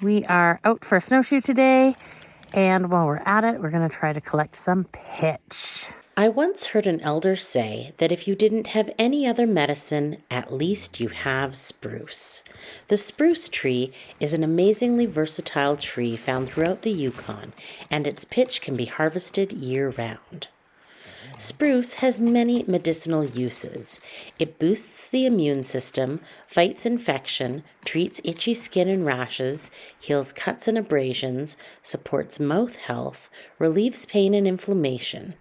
We are out for a snowshoe today, and while we're at it, we're going to try to collect some pitch. I once heard an elder say that if you didn't have any other medicine, at least you have spruce. The spruce tree is an amazingly versatile tree found throughout the Yukon, and its pitch can be harvested year-round. Spruce has many medicinal uses. It boosts the immune system, fights infection, treats itchy skin and rashes, heals cuts and abrasions, supports mouth health, relieves pain and inflammation.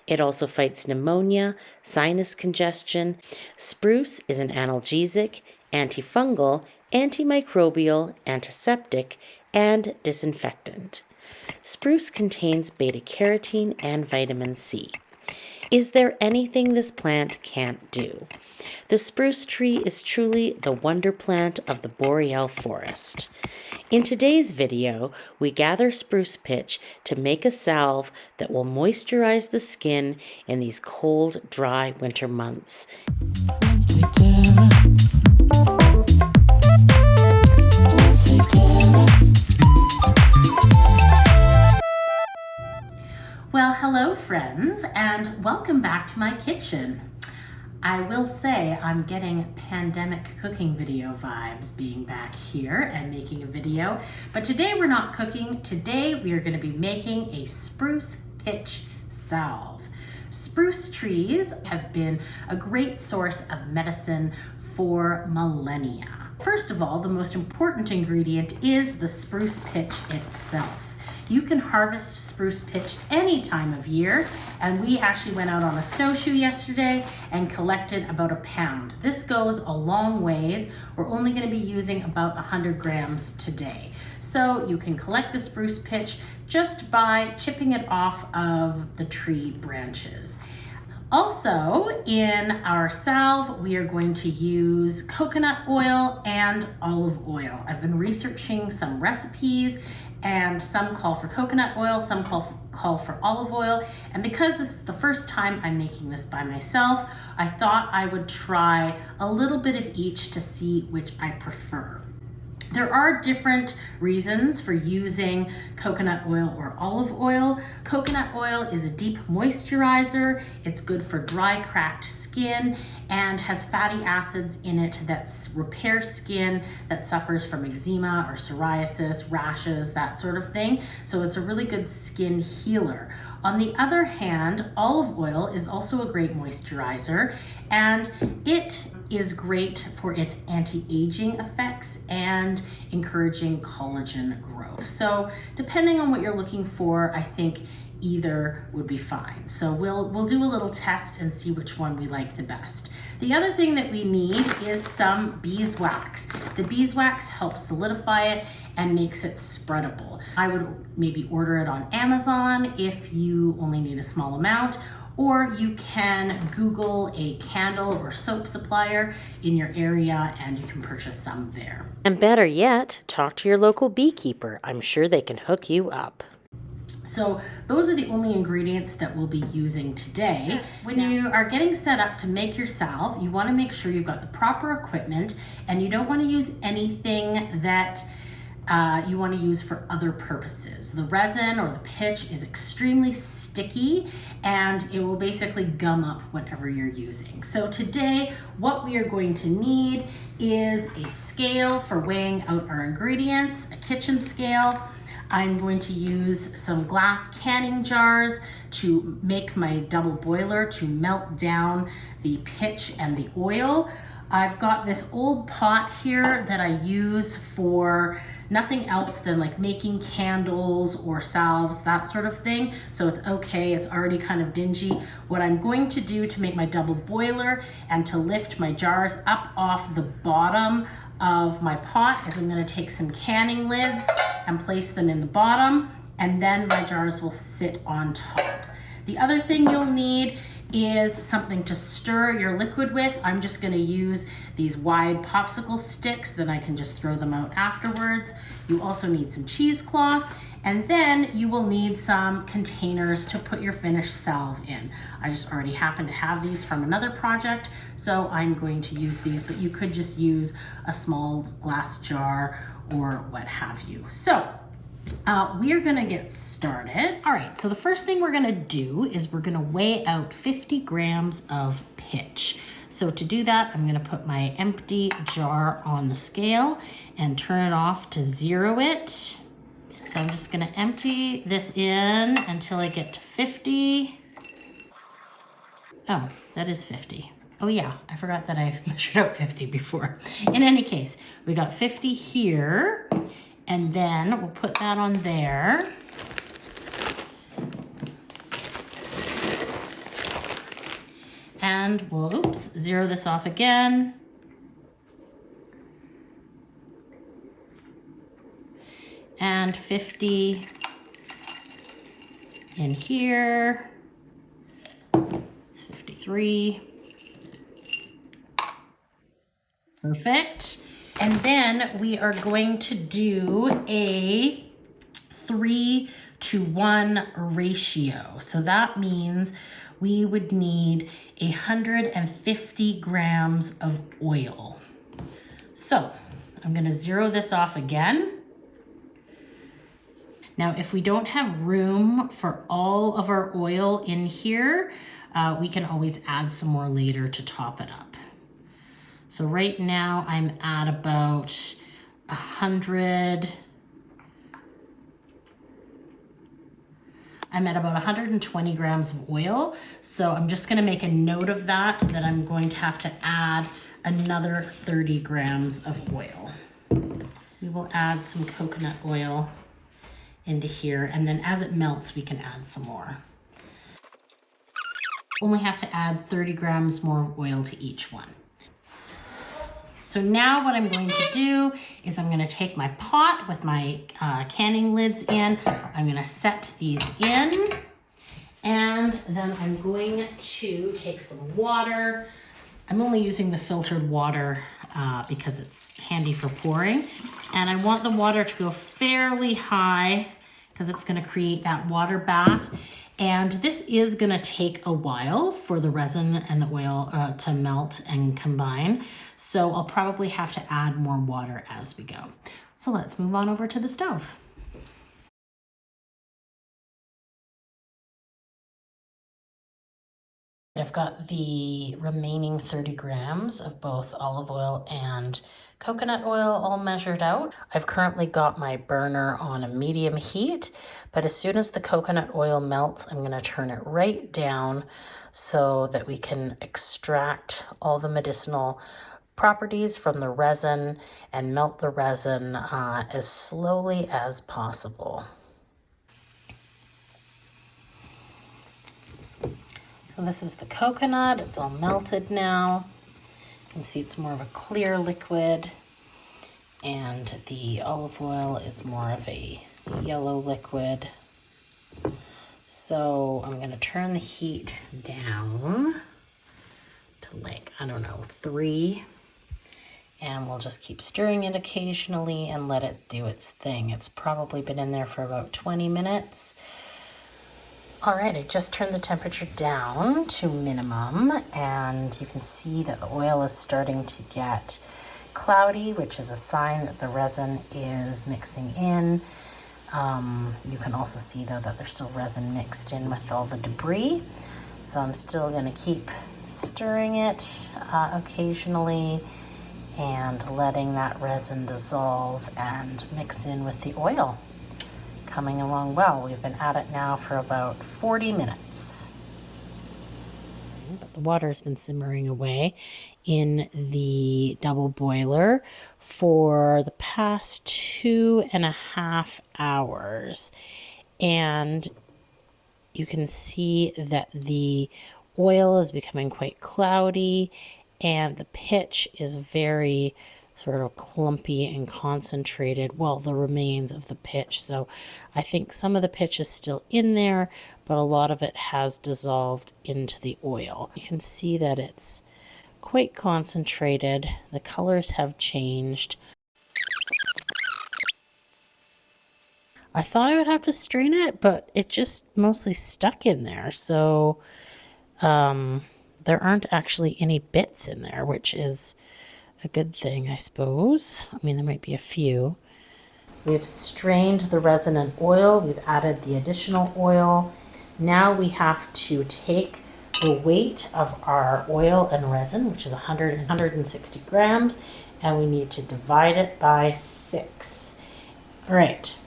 It also fights pneumonia, sinus congestion. Spruce is an analgesic, antifungal, antimicrobial, antiseptic, and disinfectant. Spruce contains beta-carotene and vitamin C. Is there anything this plant can't do? The spruce tree is truly the wonder plant of the boreal forest. In today's video, we gather spruce pitch to make a salve that will moisturize the skin in these cold, dry winter months. Well, hello friends, and welcome back to my kitchen. I will say I'm getting pandemic cooking video vibes being back here and making a video, but today we're not cooking. Today we are going to be making a spruce pitch salve. Spruce trees have been a great source of medicine for millennia. First of all, the most important ingredient is the spruce pitch itself. You can harvest spruce pitch any time of year, and we actually went out on a snowshoe yesterday and collected about a pound. This goes a long ways. We're only going to be using about 100 grams today. So you can collect the spruce pitch just by chipping it off of the tree branches. Also, in our salve, we are going to use coconut oil and olive oil. I've been researching some recipes, and some call for coconut oil, some call for olive oil. And because this is the first time I'm making this by myself, I thought I would try a little bit of each to see which I prefer. There are different reasons for using coconut oil or olive oil. Coconut oil is a deep moisturizer. It's good for dry, cracked skin and has fatty acids in it that repair skin that suffers from eczema or psoriasis, rashes, that sort of thing. So it's a really good skin healer. On the other hand, olive oil is also a great moisturizer, and it is great for its anti-aging effects and encouraging collagen growth. So depending on what you're looking for, I think either would be fine. So we'll do a little test and see which one we like the best. The other thing that we need is some beeswax. The beeswax helps solidify it and makes it spreadable. I would maybe order it on Amazon if you only need a small amount, or you can Google a candle or soap supplier in your area and you can purchase some there. And better yet, talk to your local beekeeper. I'm sure they can hook you up. So those are the only ingredients that we'll be using today. When you are getting set up to make your salve, you want to make sure you've got the proper equipment, and you don't want to use anything that you want to use for other purposes. The resin or the pitch is extremely sticky and it will basically gum up whatever you're using. So today, what we are going to need is a scale for weighing out our ingredients, a kitchen scale. I'm going to use some glass canning jars to make my double boiler to melt down the pitch and the oil. I've got this old pot here that I use for nothing else than like making candles or salves, that sort of thing. So it's okay, it's already kind of dingy. What I'm going to do to make my double boiler and to lift my jars up off the bottom of my pot is I'm going to take some canning lids and place them in the bottom, and then my jars will sit on top. The other thing you'll need is something to stir your liquid with. I'm just going to use these wide popsicle sticks, then I can just throw them out afterwards. You also need some cheesecloth, and then you will need some containers to put your finished salve in. I just already happen to have these from another project, so I'm going to use these, but you could just use a small glass jar or what have you. So we are gonna get started. All right, so the first thing we're gonna do is we're gonna weigh out 50 grams of pitch. So to do that, I'm gonna put my empty jar on the scale and turn it off to 0 it. So I'm just gonna empty this in until I get to 50. Oh, that is 50. Oh yeah, I forgot that I measured out 50 before. In any case, we got 50 here, and then we'll put that on there. And we'll, oops, 0 this off again. And 50 in here. It's 53. Perfect. And then we are going to do a 3-to-1 ratio. So that means we would need 150 grams of oil. So I'm going to 0 this off again. Now, if we don't have room for all of our oil in here, we can always add some more later to top it up. So right now I'm at about 100. I'm at about 120 grams of oil. So I'm just gonna make a note of that I'm going to have to add another 30 grams of oil. We will add some coconut oil into here, and then as it melts, we can add some more. Only have to add 30 grams more oil to each one. So now what I'm going to do is I'm gonna take my pot with my canning lids in, I'm gonna set these in, and then I'm going to take some water. I'm only using the filtered water because it's handy for pouring. And I want the water to go fairly high because it's gonna create that water bath. And this is gonna take a while for the resin and the oil to melt and combine. So I'll probably have to add more water as we go. So let's move on over to the stove. I've got the remaining 30 grams of both olive oil and coconut oil all measured out. I've currently got my burner on a medium heat, but as soon as the coconut oil melts, I'm gonna turn it right down so that we can extract all the medicinal properties from the resin and melt the resin as slowly as possible. So this is the coconut, it's all melted now. You can see it's more of a clear liquid, and the olive oil is more of a yellow liquid. So I'm gonna turn the heat down to like, I don't know, 3. And we'll just keep stirring it occasionally and let it do its thing. It's probably been in there for about 20 minutes. All right, I just turned the temperature down to minimum, and you can see that the oil is starting to get cloudy, which is a sign that the resin is mixing in. You can also see though that there's still resin mixed in with all the debris. So I'm still gonna keep stirring it occasionally and letting that resin dissolve and mix in with the oil. Coming along well. We've been at it now for about 40 minutes. But the water's been simmering away in the double boiler for the past 2.5 hours. And you can see that the oil is becoming quite cloudy and the pitch is very sort of clumpy and concentrated. Well, the remains of the pitch. So I think some of the pitch is still in there, but a lot of it has dissolved into the oil. You can see that it's quite concentrated. The colors have changed. I thought I would have to strain it, but it just mostly stuck in there. So there aren't actually any bits in there, which is a good thing, I suppose. I mean, there might be a few, We've strained the resin and oil. We've added the additional oil. Now we have to take the weight of our oil and resin, which is 160 grams, and we need to divide it by 6. All right,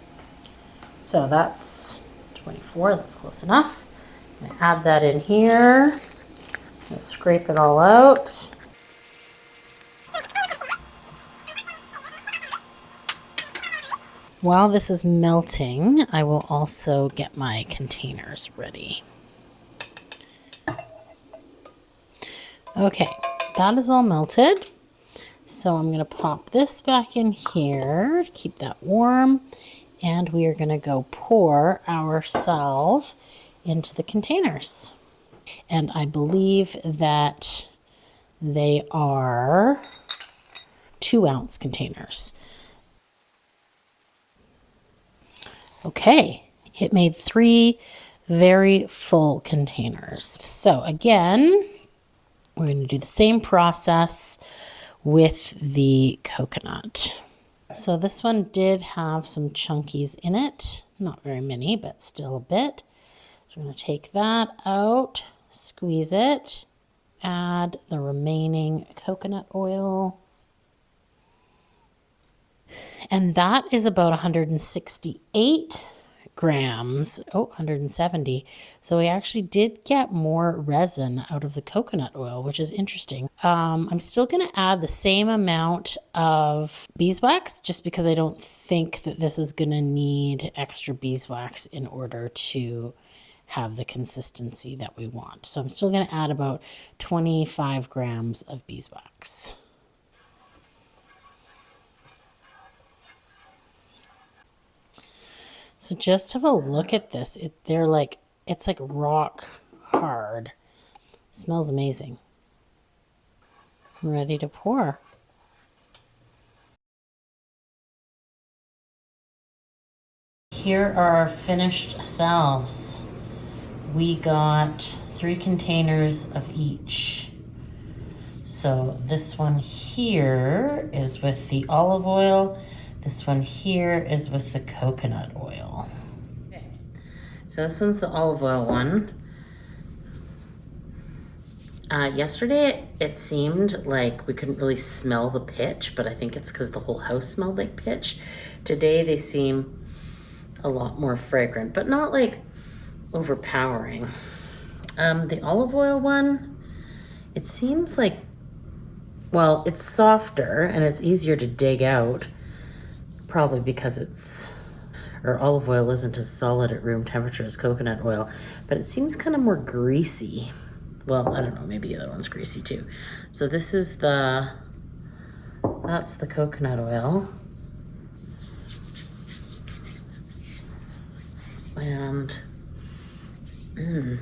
so that's 24, that's close enough. I'm gonna add that in here. I'm scrape it all out. While this is melting, I will also get my containers ready. Okay, that is all melted. So I'm going to pop this back in here to keep that warm. And we are going to go pour our salve into the containers. And I believe that they are 2-ounce containers. Okay, it made 3 very full containers. So again, we're going to do the same process with the coconut. So this one did have some chunkies in it, not very many, but still a bit. So we're going to take that out, squeeze it, add the remaining coconut oil. And that is about 168 grams. Oh, 170. So we actually did get more resin out of the coconut oil, which is interesting. I'm still going to add the same amount of beeswax just because I don't think that this is going to need extra beeswax in order to have the consistency that we want. So I'm still going to add about 25 grams of beeswax. So just have a look at this. It's like rock hard. Smells amazing. I'm ready to pour. Here are our finished salves. We got 3 containers of each. So this one here is with the olive oil. This one here is with the coconut oil. Okay. So this one's the olive oil one. Yesterday it seemed like we couldn't really smell the pitch, but I think it's because the whole house smelled like pitch. Today they seem a lot more fragrant, but not like overpowering. The olive oil one, it seems like, well, it's softer and it's easier to dig out. Probably because olive oil isn't as solid at room temperature as coconut oil, but it seems kind of more greasy. Well, I don't know, maybe the other one's greasy too. So this is that's the coconut oil. And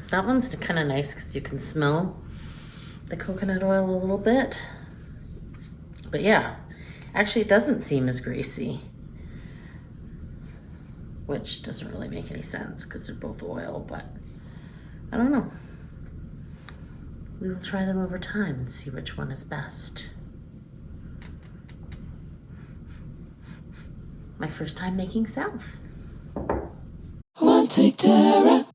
that one's kind of nice because you can smell the coconut oil a little bit. But yeah, actually it doesn't seem as greasy, which doesn't really make any sense because they're both oil, but I don't know. We will try them over time and see which one is best. My first time making salve. One take Tara.